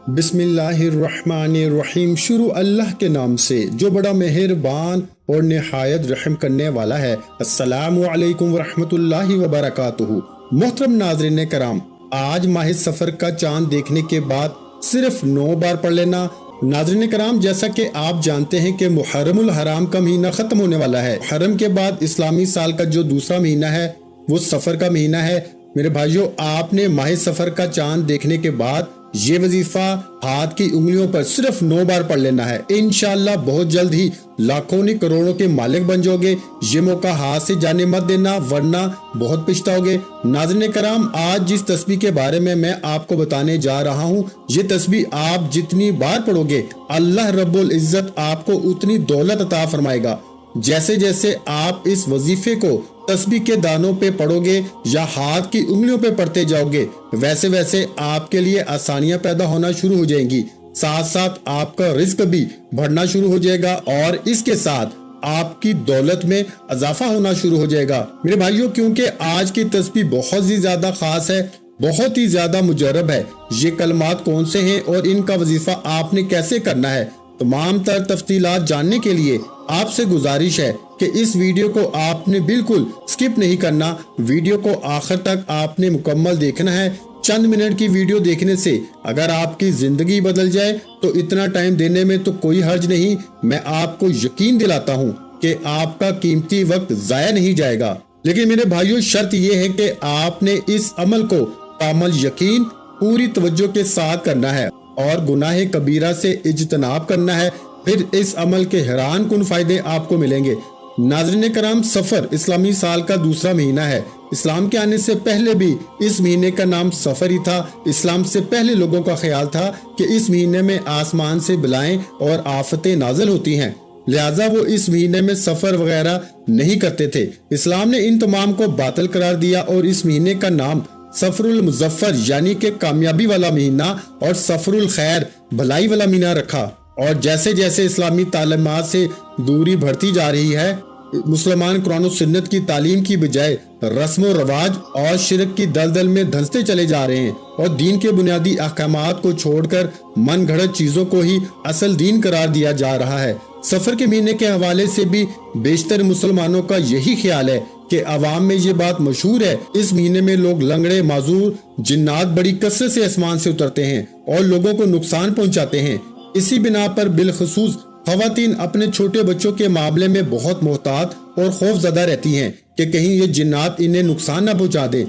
बिस्मिल्लाहिर्रहमानिर्रहीम। शुरू अल्लाह के नाम से जो बड़ा मेहरबान और निहायत रहम करने वाला है। अस्सलामु अलैकुम वरहमतुल्लाहि वबरकातुहू। मोहतरम नाज़रीन कराम, आज माह सफर का चांद देखने के बाद सिर्फ 9 बार पढ़ लेना। नाज़रीन कराम, जैसा कि आप जानते हैं कि मुहर्रमुल हराम का महीना खत्म होने वाला है। मुहर्रम के बाद इस्लामी साल का जो दूसरा महीना है वो सफर का महीना है। मेरे भाइयों, आपने माह सफर का चांद देखने के बाद ये वजीफा हाथ की उंगलियों पर सिर्फ 9 बार पढ़ लेना है। इंशाअल्लाह बहुत जल्द ही लाखों नहीं करोड़ों के मालिक बन जाओगे। ये मौका हाथ से जाने मत देना, वरना बहुत पछताओगे। नाज़रीन कराम, आज जिस तस्बीह के बारे में मैं आपको बताने जा रहा हूँ, ये तस्बीह आप जितनी बार पढ़ोगे अल्लाह रब्बुल इज्जत आपको उतनी दौलत अता फरमाएगा। जैसे जैसे आप इस वजीफे को तस्बीह के दानों पे पढ़ोगे या हाथ की उंगलियों पे पढ़ते जाओगे, वैसे वैसे आपके लिए आसानियां पैदा होना शुरू हो जाएंगी। साथ साथ आपका रिस्क भी बढ़ना शुरू हो जाएगा और इसके साथ आपकी दौलत में इजाफा होना शुरू हो जाएगा। मेरे भाइयों, क्योंकि आज की तस्बीह बहुत ही ज्यादा खास है, बहुत ही ज्यादा मुजर्रब है। ये कलमात कौन से हैं और इनका वजीफा आपने कैसे करना है, तमाम तर तफसीलात जानने के लिए आपसे गुजारिश है कि इस वीडियो को आपने बिल्कुल स्किप नहीं करना। वीडियो को आखिर तक आपने मुकम्मल देखना है। चंद मिनट की वीडियो देखने से अगर आपकी जिंदगी बदल जाए तो इतना टाइम देने में तो कोई हर्ज नहीं। मैं आपको यकीन दिलाता हूँ कि आपका कीमती वक्त जाया नहीं जाएगा। लेकिन मेरे भाइयों, शर्त यह है कि आपने इस अमल को कामल यकीन पूरी तवज्जो के साथ करना है और गुनाह कबीरा से इज्तनाब करना है। फिर इस अमल के हैरान कुन फायदे आपको मिलेंगे। नाज़रीन कराम, सफर इस्लामी साल का दूसरा महीना है। इस्लाम के आने से पहले भी इस महीने का नाम सफर ही था। इस्लाम से पहले लोगों का ख्याल था कि इस महीने में आसमान से बलाएं और आफतें नाजिल होती हैं, लिहाजा वो इस महीने में सफर वगैरह नहीं करते थे। इस्लाम ने इन तमाम को बातिल करार दिया और इस महीने का नाम सफरुल मुजफ्फर यानी कि कामयाबी वाला महीना और सफरुल खैर भलाई वाला महीना रखा। और जैसे जैसे इस्लामी तालीमात से दूरी बढ़ती जा रही है, मुसलमान कुरान और सुन्नत की तालीम की बजाय रस्म रवाज और शिरक की दलदल में धंसते चले जा रहे हैं और दीन के बुनियादी अहकामात को छोड़कर मन घड़त चीजों को ही असल दीन करार दिया जा रहा है। सफर के महीने के हवाले से भी बेशतर मुसलमानों का यही ख्याल है कि अवाम में ये बात मशहूर है, इस महीने में लोग लंगड़े, माजूर, जिन्नात बड़ी कसरत से आसमान से उतरते हैं और लोगों को नुकसान पहुंचाते हैं। इसी बिना पर बिलखसूस खवातीन अपने छोटे बच्चों के मामले में बहुत मोहतात और खौफजदा रहती हैं कि कहीं ये जिन्नात इन्हें नुकसान न पहुंचा दे।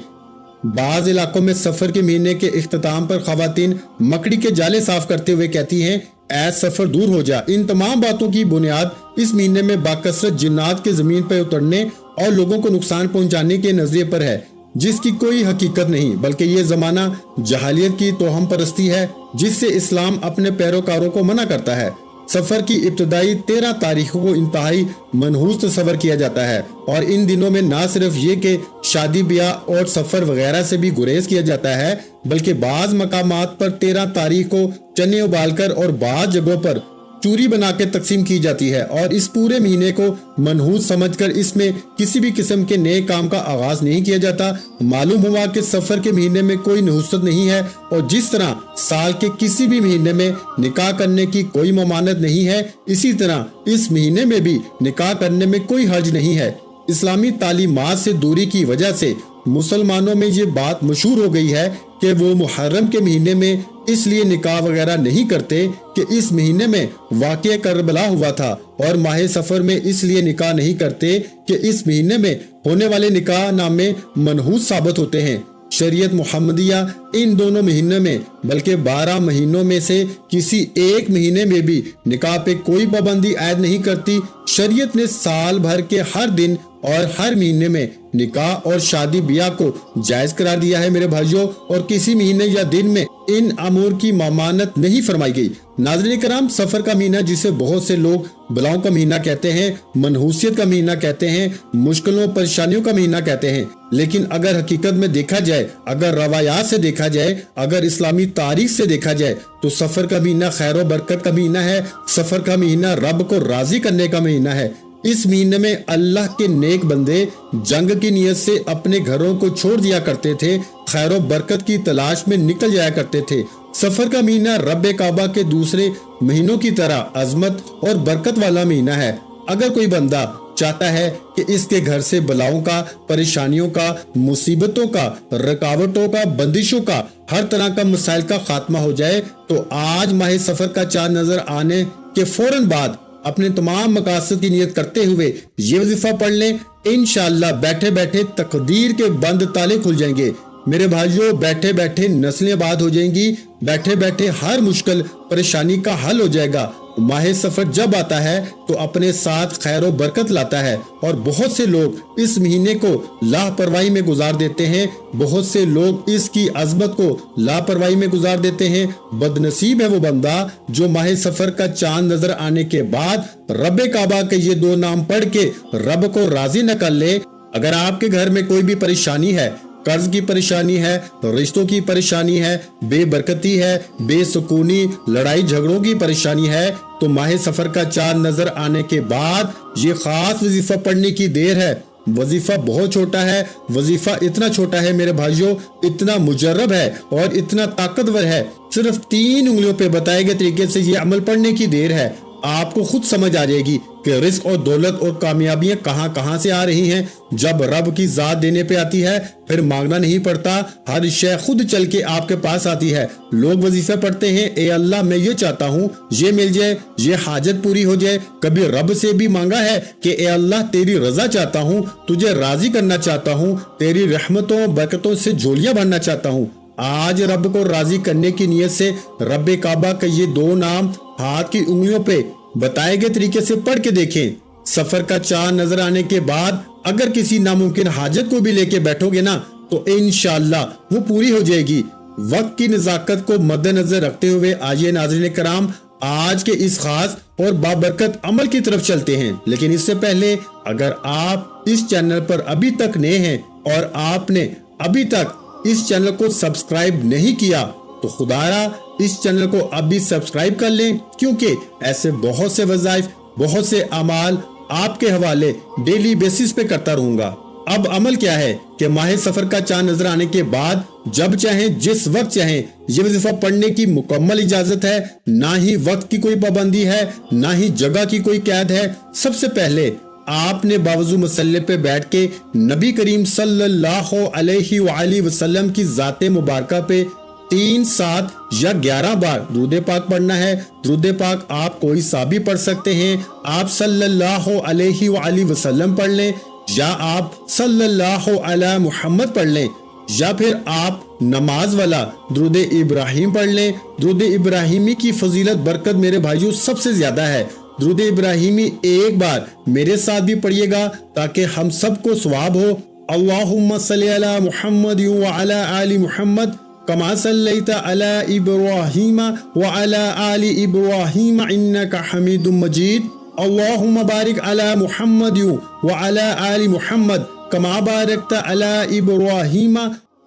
बाज इलाकों में सफर के महीने के इख्तिताम पर खवातीन मकड़ी के जाले साफ करते हुए कहती हैं, ऐ सफर दूर हो जा। इन तमाम बातों की बुनियाद इस महीने में बाकसरत जिन्नात के जमीन पर उतरने और लोगों को नुकसान पहुंचाने के नजरिए पर है, जिसकी कोई हकीकत नहीं, बल्कि ये जमाना जहालियत की तोहम परस्ती है जिससे इस्लाम अपने पैरोकारों को मना करता है। सफर की इब्तदाई 13 तारीखों को इंतहाई मनहूस तस्वर किया जाता है और इन दिनों में न सिर्फ ये कि शादी ब्याह और सफर वगैरह से भी गुरेज किया जाता है, बल्कि बाज मकामात पर 13 तारीख को चने उबालकर और बाज जगहों पर चूरी बना के तकसीम की जाती है और इस पूरे महीने को मनहूस समझकर इसमें किसी भी किस्म के नए काम का आगाज नहीं किया जाता। मालूम हुआ कि सफर के महीने में कोई नहुसत नहीं है और जिस तरह साल के किसी भी महीने में निकाह करने की कोई ममानत नहीं है, इसी तरह इस महीने में भी निकाह करने में कोई हर्ज नहीं है। इस्लामी तालीमात से दूरी की वजह से मुसलमानों में ये बात मशहूर हो गई है कि वो मुहर्रम के महीने में इसलिए निकाह वगैरह नहीं करते कि इस महीने में वाक़या करबला हुआ था और माह सफर में इसलिए निकाह नहीं करते कि इस महीने में होने वाले निकाह नामे मनहूस साबित होते हैं। शरीयत मुहम्मदिया इन दोनों महीनों में बल्कि 12 महीनों में से किसी एक महीने में भी निकाह पे कोई पाबंदी आयद नहीं करती। शरीयत ने साल भर के हर दिन और हर महीने में निकाह और शादी ब्याह को जायज करार दिया है मेरे भाइयों, और किसी महीने या दिन में इन अमूर की मामानत नहीं फरमाई गई। नाज़रीन कराम, सफर का महीना जिसे बहुत से लोग बलाओं का महीना कहते हैं, मनहूसियत का महीना कहते हैं, मुश्किलों परेशानियों का महीना कहते हैं, लेकिन अगर हकीकत में देखा जाए, अगर रवायात से देखा जाए, अगर इस्लामी तारीख से देखा जाए तो सफर का महीना खैर व बरकत का महीना है। सफर का महीना रब को राजी करने का महीना है। इस महीने में अल्लाह के नेक बंदे जंग की नियत से अपने घरों को छोड़ दिया करते थे, खैर बरकत की तलाश में निकल जाया करते थे सफर का महीना रब काबा के दूसरे महीनों की तरह अजमत और बरकत वाला महीना है। अगर कोई बंदा चाहता है कि इसके घर से बलाओं का, परेशानियों का, मुसीबतों का, रुकावटों का, बंदिशों का, हर तरह का मसाइल का खात्मा हो जाए, तो आज माह सफर का चांद नजर आने के फौरन बाद अपने तमाम मकासद की नियत करते हुए ये वजीफा पढ़ लें। इंशाअल्लाह बैठे बैठे तकदीर के बंद ताले खुल जाएंगे। मेरे भाइयों, बैठे बैठे नस्लें आबाद हो जाएंगी, बैठे बैठे हर मुश्किल परेशानी का हल हो जाएगा। माह सफर जब आता है तो अपने साथ खैर और बरकत लाता है, और बहुत से लोग इस महीने को लापरवाही में गुजार देते हैं, बहुत से लोग इसकी अजमत को लापरवाही में गुजार देते हैं। बदनसीब है वो बंदा जो माह सफर का चांद नजर आने के बाद रब काबा के ये दो नाम पढ़ के रब को राजी न कर ले। अगर आपके घर में कोई भी परेशानी है, कर्ज की परेशानी है, रिश्तों की परेशानी है, बेबरकती है, बेसुकूनी, लड़ाई झगड़ों की परेशानी है, तो माह सफर का चांद नजर आने के बाद ये खास वजीफा पढ़ने की देर है। वजीफा बहुत छोटा है, वजीफा इतना छोटा है मेरे भाइयों, इतना मुजर्रब है और इतना ताकतवर है। सिर्फ 3 उंगलियों पे बताए गए तरीके से ये अमल पढ़ने की देर है। आपको खुद समझ आ जाएगी कि रिस्क और दौलत और कामयाबियां कहां कहां से आ रही हैं। जब रब की जात देने पे आती है फिर मांगना नहीं पड़ता, हर शय खुद चल के आपके पास आती है। लोग वजीफे पढ़ते हैं, ए अल्लाह मैं ये चाहता हूँ ये मिल जाए, ये हाजत पूरी हो जाए। कभी रब से भी मांगा है कि ए अल्लाह तेरी रजा चाहता हूँ, तुझे राजी करना चाहता हूँ, तेरी रहमतों बरकतों से झोलियां भरना चाहता हूँ। आज रब को राजी करने की नियत से रब काबा के ये 2 नाम हाथ की उंगलियों पे बताए गए तरीके से पढ़ के देखें। सफर का चांद नजर आने के बाद अगर किसी नामुमकिन हाजत को भी लेके बैठोगे ना तो इंशाअल्लाह वो पूरी हो जाएगी। वक्त की नजाकत को मद्देनजर रखते हुए आइए नाज़रीन कराम, आज के इस खास और बाबरकत अमल की तरफ चलते हैं। लेकिन इससे पहले अगर आप इस चैनल पर अभी तक नए हैं और आपने अभी तक इस चैनल को सब्सक्राइब नहीं किया तो खुदारा इस चैनल को अभी सब्सक्राइब कर लें, क्योंकि ऐसे बहुत से वज़ाइफ, बहुत से अमाल आपके हवाले डेली बेसिस पे करता रहूंगा। अब अमल क्या है कि माह सफर का चांद नजर आने के बाद जब चाहें, जिस वक्त चाहें, ये वजीफा पढ़ने की मुकम्मल इजाजत है। ना ही वक्त की कोई पाबंदी है, ना ही जगह की कोई कैद है। सबसे पहले आपने बावजू मसल्ले पे बैठ के नबी करीम सल्लल्लाहु अलैहि वसल्लम की जाते मुबारका पे 3, 7 या 11 बार दुरूद पाक पढ़ना है। दुरूद पाक आप कोई सा भी पढ़ सकते हैं। आप सल्लल्लाहु अलैहि वसल्लम पढ़ लें, या आप सल्लल्लाहु अला मुहम्मद पढ़ लें, या फिर आप नमाज वाला दुरूद इब्राहिम पढ़ लें। दुरूद इब्राहिमी की फजीलत बरकत मेरे भाइयों सबसे ज्यादा है। दुरूद इब्राहिमी एक बार मेरे साथ भी पढ़िएगा ताकि हम सबको सवाब हो। अल्लाहुम्मा सल्ली अला मुहम्मद व अला आलि मुहम्मद कमा सल्लैता अला इब्राहीम व अला आलि इब्राहीम इन्नका हमीदुम मजीद। अल्लाहुम्मा बारिक अला मुहम्मद व अला आलि मुहम्मद कमा बारकता अला इब्राहीम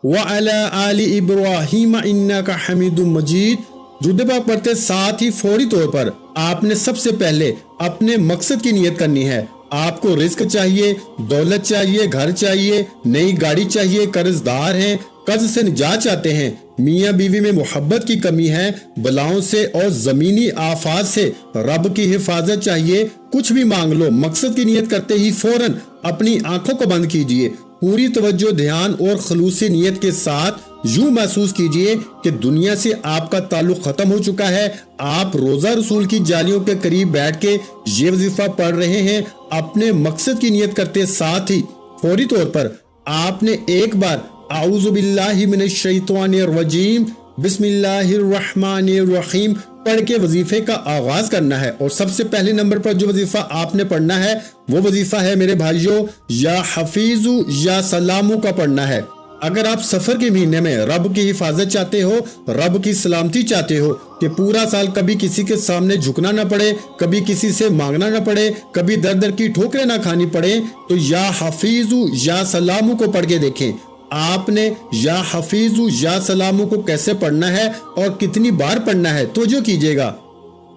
व अला आलि इब्राहीम इन्नका हमीदुम मजीद। दुरूद पाक पढ़ते साथ ही फौरी तौर पर आपने सबसे पहले अपने मकसद की नियत करनी है। आपको रिस्क चाहिए, दौलत चाहिए, घर चाहिए, नई गाड़ी चाहिए, कर्जदार हैं, कर्ज से निजात चाहते हैं, मियाँ बीवी में मोहब्बत की कमी है, बलाओं से और जमीनी आफात से रब की हिफाजत चाहिए, कुछ भी मांग लो। मकसद की नियत करते ही फौरन अपनी आंखों को बंद कीजिए, पूरी तवज्जो, ध्यान और खलूसी नियत के साथ यूं महसूस कीजिए कि दुनिया से आपका ताल्लुक खत्म हो चुका है। आप रोजा रसूल की जालियों के करीब बैठ के ये वजीफा पढ़ रहे हैं। अपने मकसद की नियत करते साथ ही फौरी तौर पर आपने एक बार आऊज़ु बिल्लाहि मिनश शैतानिर रजीम बिस्मिल्लाहिर रहमानिर रहीम पढ़ के वजीफे का आगाज करना है। और सबसे पहले नंबर पर जो वजीफा आपने पढ़ना है वो वजीफा है मेरे भाइयों या हफीजु या सलामू का पढ़ना है। अगर आप सफर के महीने में रब की हिफाजत चाहते हो, रब की सलामती चाहते हो कि पूरा साल कभी किसी के सामने झुकना ना पड़े, कभी किसी से मांगना ना पड़े, कभी दर दर की ठोकरें ना खानी पड़े, तो या हफीजु या सलामू को पढ़ के देखें। आपने या हफीजु या सलामू को कैसे पढ़ना है और कितनी बार पढ़ना है तो जो कीजिएगा।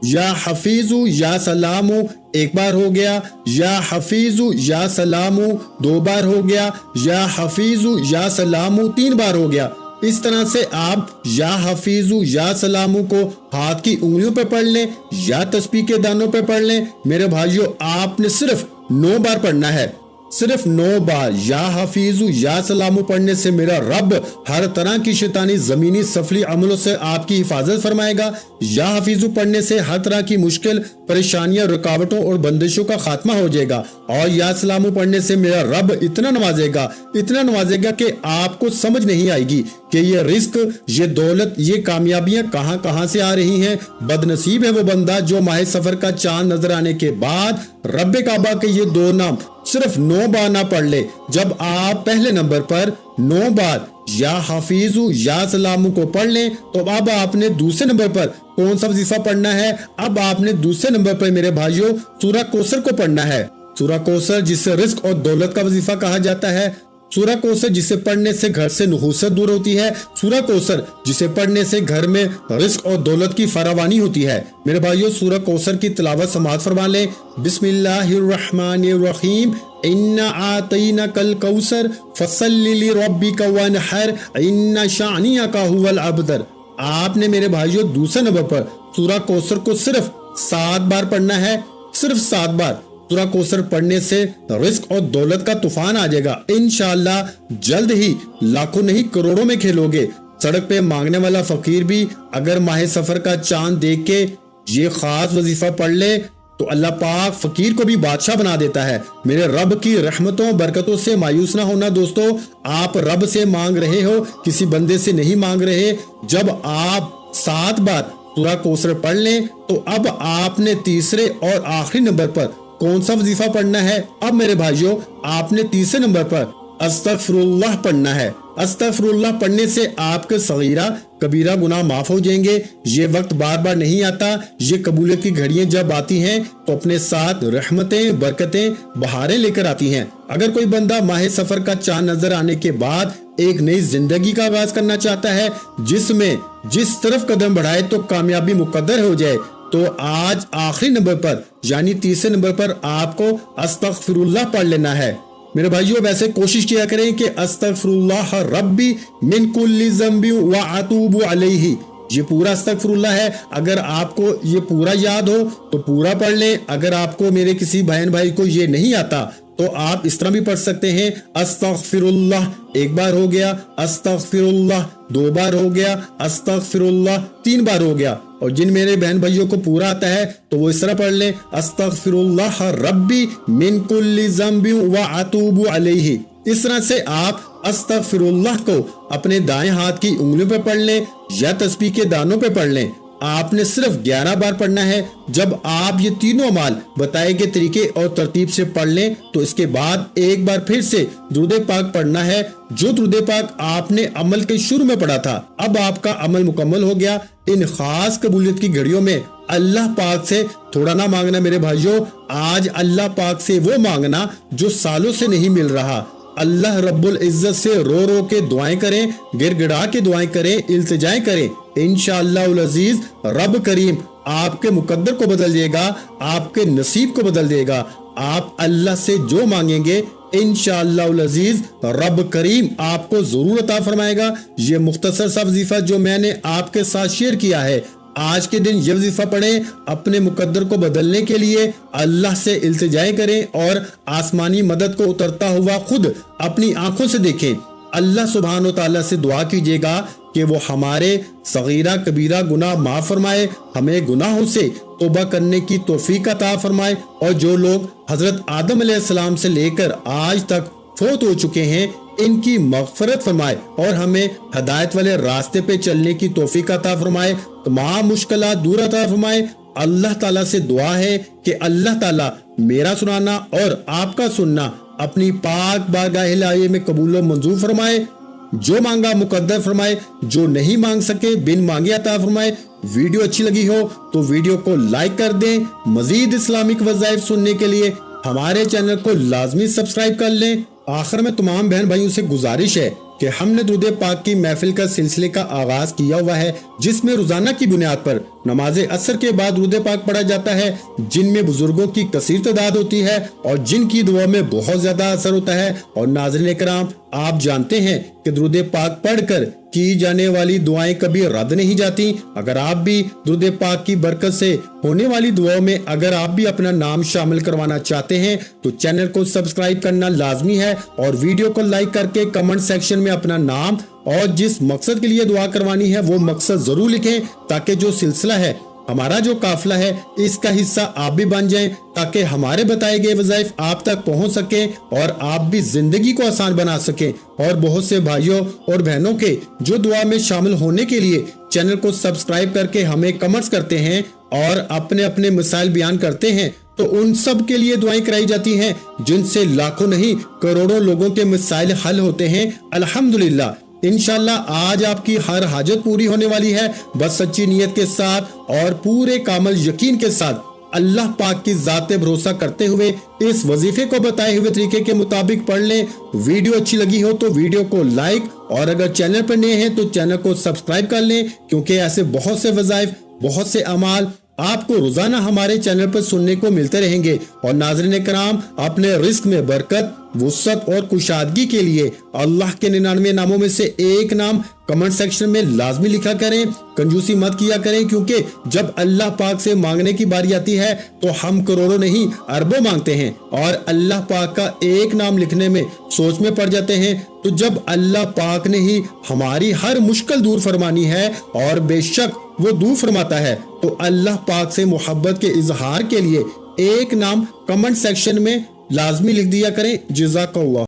या हफीजु या सलामू एक बार हो गया, या हफीजु या सलामू 2 बार हो गया, या हफीजु या सलामू 3 बार हो गया। اس طرح سے آپ یا حفیظو یا سلامو کو ہاتھ کی انگلیوں پہ پڑھ لیں یا تسبیح کے دانوں پہ پڑھ لیں۔ میرے بھائیو آپ نے صرف 9 بار پڑھنا ہے، صرف 9 بار یا حفیظو یا سلامو پڑھنے سے میرا رب ہر طرح کی شیطانی زمینی سفلی عملوں سے آپ کی حفاظت فرمائے گا۔ یا حفیظو پڑھنے سے ہر طرح کی مشکل پریشانیاں، رکاوٹوں اور بندشوں کا خاتمہ ہو جائے گا، اور یا سلامو پڑھنے سے میرا رب اتنا نوازے گا کہ آپ کو سمجھ نہیں آئے گی کہ یہ رزق، یہ دولت، یہ کامیابیاں کہاں سے آ رہی ہیں۔ بد نصیب ہے وہ بندہ جو ماہ سفر کا چاند نظر آنے کے بعد رب کعبہ کے یہ 2 نام صرف 9 بار نہ پڑھ لے۔ جب آپ پہلے نمبر پر 9 بار یا حفیظو یا سلامو کو پڑھ لیں تو اب آپ نے دوسرے نمبر پر کون سا وظیفہ پڑھنا ہے؟ اب آپ نے دوسرے نمبر پر میرے بھائیوں سورہ کوثر کو پڑھنا ہے۔ سورہ کوثر جسے رزق اور دولت کا وظیفہ کہا جاتا ہے، سورہ کوثر جسے پڑھنے سے گھر سے نحوست دور ہوتی ہے، سورہ کوثر جسے پڑھنے سے گھر میں رزق اور دولت کی فراوانی ہوتی ہے۔ میرے بھائیوں سورہ کوثر کی تلاوت سماعت فرما لیں۔ بسم اللہ الرحمن الرحیم، اِنَّا أَعْطَيْنَاكَ الْكَوْثَرَ فَصَلِّ لِرَبِّكَ وَانْحَرْ إِنَّ شَانِئَكَ هُوَ الْأَبْتَرُ۔ آپ نے میرے بھائیوں دوسرے نمبر پر سورہ کوثر کو صرف 7 بار پڑھنا ہے، صرف 7 بار۔ سورہ کوثر پڑھنے سے رزق اور دولت کا طوفان آ جائے گا۔ انشاءاللہ جلد ہی لاکھوں نہیں کروڑوں میں کھیلو گے۔ سڑک پہ مانگنے والا فقیر بھی اگر ماہ سفر کا چاند دیکھ کے یہ خاص وظیفہ پڑھ لے تو اللہ پاک فقیر کو بھی بادشاہ بنا دیتا ہے۔ میرے رب کی رحمتوں برکتوں سے مایوس نہ ہونا دوستو۔ آپ رب سے مانگ رہے ہو، کسی بندے سے نہیں مانگ رہے۔ جب آپ 7 بار سورہ کوثر پڑھ لیں تو اب آپ نے تیسرے اور آخری نمبر پر کون سا وظیفہ پڑھنا ہے؟ اب میرے بھائیوں آپ نے تیسرے نمبر پر استغفر اللہ پڑھنا ہے۔ استغفر اللہ پڑھنے سے آپ کے صغیرہ کبیرہ گناہ معاف ہو جائیں گے۔ یہ وقت بار بار نہیں آتا، یہ قبولیت کی گھڑیاں جب آتی ہیں تو اپنے ساتھ رحمتیں، برکتیں، بہاریں لے کر آتی ہیں۔ اگر کوئی بندہ ماہ سفر کا چاند نظر آنے کے بعد ایک نئی زندگی کا آغاز کرنا چاہتا ہے جس میں جس طرف قدم بڑھائے تو کامیابی مقدر ہو جائے، تو آج آخری نمبر پر یعنی تیسرے نمبر پر آپ کو استغفر اللہ پڑھ لینا ہے۔ میرے بھائیوں ویسے کوشش کیا کریں کہ استغفر اللہ ربی من کل ذنب واتوب علیہ، یہ پورا استغفر اللہ ہے۔ اگر آپ کو یہ پورا یاد ہو تو پورا پڑھ لیں۔ اگر آپ کو میرے کسی بہن بھائی کو یہ نہیں آتا تو آپ اس طرح بھی پڑھ سکتے ہیں، استغفر اللہ 1 بار ہو گیا، استغفر اللہ 2 بار ہو گیا، استغفر اللہ 3 بار ہو گیا۔ اور جن میرے بہن بھائیوں کو پورا آتا ہے تو وہ اس طرح پڑھ لیں، استغفر اللہ ربی من کل ذنب واتوب علیہ۔ اس طرح سے آپ استغفر اللہ کو اپنے دائیں ہاتھ کی انگلیوں پہ پڑھ لیں یا تسبیح کے دانوں پہ پڑھ لیں۔ آپ نے صرف 11 بار پڑھنا ہے۔ جب آپ یہ تینوں اعمال بتائے گئے طریقے اور ترتیب سے پڑھ لیں تو اس کے بعد ایک بار پھر سے درود پاک پڑھنا ہے، جو درود پاک آپ نے عمل کے شروع میں پڑھا تھا۔ اب آپ کا عمل مکمل ہو گیا۔ ان خاص قبولیت کی گھڑیوں میں اللہ پاک سے تھوڑا نہ مانگنا میرے بھائیوں، آج اللہ پاک سے وہ مانگنا جو سالوں سے نہیں مل رہا۔ اللہ رب العزت سے رو رو کے دعائیں کریں، گر گڑا کے دعائیں کریں، التجائیں کریں۔ انشاءاللہ العزیز رب کریم آپ کے مقدر کو بدل دے گا، آپ کے نصیب کو بدل دے گا۔ آپ اللہ سے جو مانگیں گے انشاءاللہ العزیز رب کریم آپ کو ضرور عطا فرمائے گا۔ یہ مختصر سا وظیفہ جو میں نے آپ کے ساتھ شیئر کیا ہے، آج کے دن یہ وظیفہ پڑھیں، اپنے مقدر کو بدلنے کے لیے اللہ سے التجائیں کریں اور آسمانی مدد کو اترتا ہوا خود اپنی آنکھوں سے دیکھیں۔ اللہ سبحانہ و تعالیٰ سے دعا کیجیے گا کہ وہ ہمارے صغیرہ کبیرہ گناہ معاف فرمائے، ہمیں گناہوں سے توبہ کرنے کی توفیق عطا فرمائے، اور جو لوگ حضرت آدم علیہ السلام سے لے کر آج تک فوت ہو چکے ہیں ان کی مغفرت فرمائے اور ہمیں ہدایت والے راستے پہ چلنے کی توفیق عطا فرمائے، تمام مشکلات دور عطا فرمائے۔ اللہ تعالیٰ سے دعا ہے کہ اللہ تعالیٰ میرا سنانا اور آپ کا سننا اپنی پاک بارگاہ الہیہ میں قبول و منظور فرمائے، جو مانگا مقدر فرمائے، جو نہیں مانگ سکے بن مانگے عطا فرمائے۔ ویڈیو اچھی لگی ہو تو ویڈیو کو لائک کر دیں۔ مزید اسلامک وظائف سننے کے لیے ہمارے چینل کو لازمی سبسکرائب کر لیں۔ آخر میں تمام بہن بھائیوں سے گزارش ہے کہ ہم نے درود پاک کی محفل کا سلسلے کا آغاز کیا ہوا ہے، جس میں روزانہ کی بنیاد پر نماز عصر کے بعد درود پاک پڑھا جاتا ہے، جن میں بزرگوں کی کثیر تعداد ہوتی ہے اور جن کی دعا میں بہت زیادہ اثر ہوتا ہے۔ اور ناظرین کرام، آپ جانتے ہیں کہ درود پاک پڑھ کر की जाने वाली दुआएं कभी रद्द नहीं जाती। अगर आप भी दुरूद पाक की बरकत से होने वाली दुआओं में अगर आप भी अपना नाम शामिल करवाना चाहते हैं तो चैनल को सब्सक्राइब करना लाजमी है और वीडियो को लाइक करके कमेंट सेक्शन में अपना नाम और जिस मकसद के लिए दुआ करवानी है वो मकसद जरूर लिखें, ताकि जो सिलसिला है, हमारा जो काफिला है, इसका हिस्सा आप भी बन जाएं, ताकि हमारे बताए गए वज़ाइफ आप तक पहुंच सके और आप भी जिंदगी को आसान बना सकें। और बहुत से भाइयों और बहनों के जो दुआ में शामिल होने के लिए चैनल को सब्सक्राइब करके हमें कमेंट्स करते हैं और अपने अपने मसाइल बयान करते हैं, तो उन सब के लिए दुआएं कराई जाती हैं, जिनसे लाखों नहीं करोड़ों लोगों के मसाइल हल होते हैं। अल्हम्दुलिल्लाह, इंशाल्लाह आज आपकी हर हाजत पूरी होने वाली है। बस सच्ची नीयत के साथ और पूरे कामल यकीन के साथ अल्लाह पाक की ज़ात पे भरोसा करते हुए इस वजीफे को बताए हुए तरीके के मुताबिक पढ़ लें। वीडियो अच्छी लगी हो तो वीडियो को लाइक और अगर चैनल पर नए हैं तो चैनल को सब्सक्राइब कर लें, क्योंकि ऐसे बहुत से वज़ाइफ, बहुत से अमाल आपको रोजाना हमारे चैनल पर सुनने को मिलते रहेंगे। और नाज़रीन कराम, अपने रिस्क में बरकत, वुसअत और कुशादगी के लिए अल्लाह के 99 नामों में से एक नाम कमेंट सेक्शन में लाजमी लिखा करें। कंजूसी मत किया करें, क्योंकि जब अल्लाह पाक से मांगने की बारी आती है तो हम करोड़ों नहीं अरबों मांगते हैं और अल्लाह पाक का एक नाम लिखने में सोच में पड़ जाते हैं। तो जब अल्लाह पाक ने ही हमारी हर मुश्किल दूर फरमानी है और बेशक वो दूर फरमाता है, तो अल्लाह पाक से मोहब्बत के इजहार के लिए एक नाम कमेंट सेक्शन में लाजमी लिख दिया करें। जज़ाकल्लाह।